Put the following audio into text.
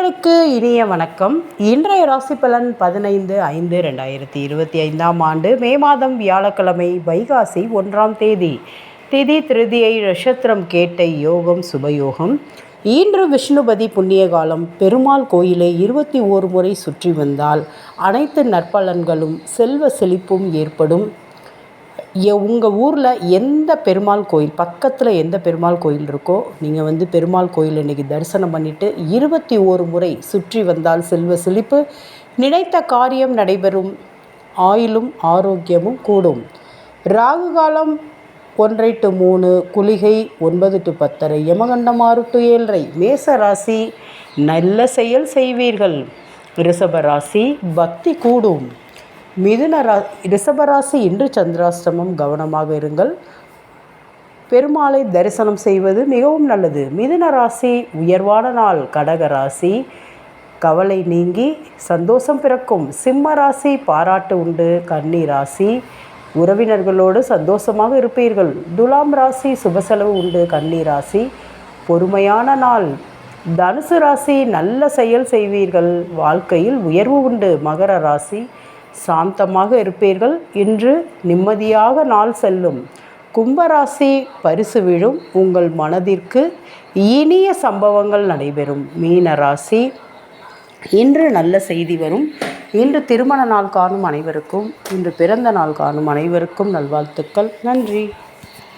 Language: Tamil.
அன்பர்களுக்கு இனிய வணக்கம். இன்றைய ராசி பலன் 15/5/2025 ஆண்டு மே மாதம் வியாழக்கிழமை வைகாசி 1ஆம் தேதி. திதி திருதியை, நட்சத்திரம் கேட்டை, யோகம் சுபயோகம். இன்று விஷ்ணுபதி புண்ணிய காலம். பெருமாள் கோயிலை 21 முறை சுற்றி வந்தால் அனைத்து நற்பலன்களும் செல்வ செழிப்பும் ஏற்படும். உங்கள் ஊரில் எந்த பெருமாள் கோயில் பக்கத்தில் எந்த பெருமாள் கோயில் இருக்கோ நீங்கள் பெருமாள் கோயில் இன்றைக்கி தரிசனம் பண்ணிவிட்டு 21 முறை சுற்றி வந்தால் செல்வ செழிப்பு, நினைத்த காரியம் நடைபெறும், ஆயுளும் ஆரோக்கியமும் கூடும். ராகு காலம் 1 to 3, குளிகை 9 to 10, யமகண்டம் 6 to 7. மேச ராசி நல்ல செயல் செய்வீர்கள். ரிஷப ராசி பக்தி கூடும். ரிஷபராசி இன்று சந்திராஷ்டமம், கவனமாக இருங்கள். பெருமாளை தரிசனம் செய்வது மிகவும் நல்லது. மிதுன ராசி உயர்வான நாள். கடக ராசி கவலை நீங்கி சந்தோஷம் பிறக்கும். சிம்ம ராசி பாராட்டு உண்டு. கன்னி ராசி உறவினர்களோடு சந்தோஷமாக இருப்பீர்கள். துலாம் ராசி சுபசெலவு உண்டு. கன்னி ராசி பொறுமையான நாள். தனுசு ராசி நல்ல செயல் செய்வீர்கள், வாழ்க்கையில் உயர்வு உண்டு. மகர ராசி சாந்தமாக இருப்பீர்கள், இன்று நிம்மதியாக நாள் செல்லும். கும்பராசி பரிசு விழும், உங்கள் மனதிற்கு இனிய சம்பவங்கள் நடைபெறும். மீன ராசி இன்று நல்ல செய்தி வரும். இன்று திருமண நாள் காணும் அனைவருக்கும், இன்று பிறந்த நாள் காணும் அனைவருக்கும் நல்வாழ்த்துக்கள். நன்றி.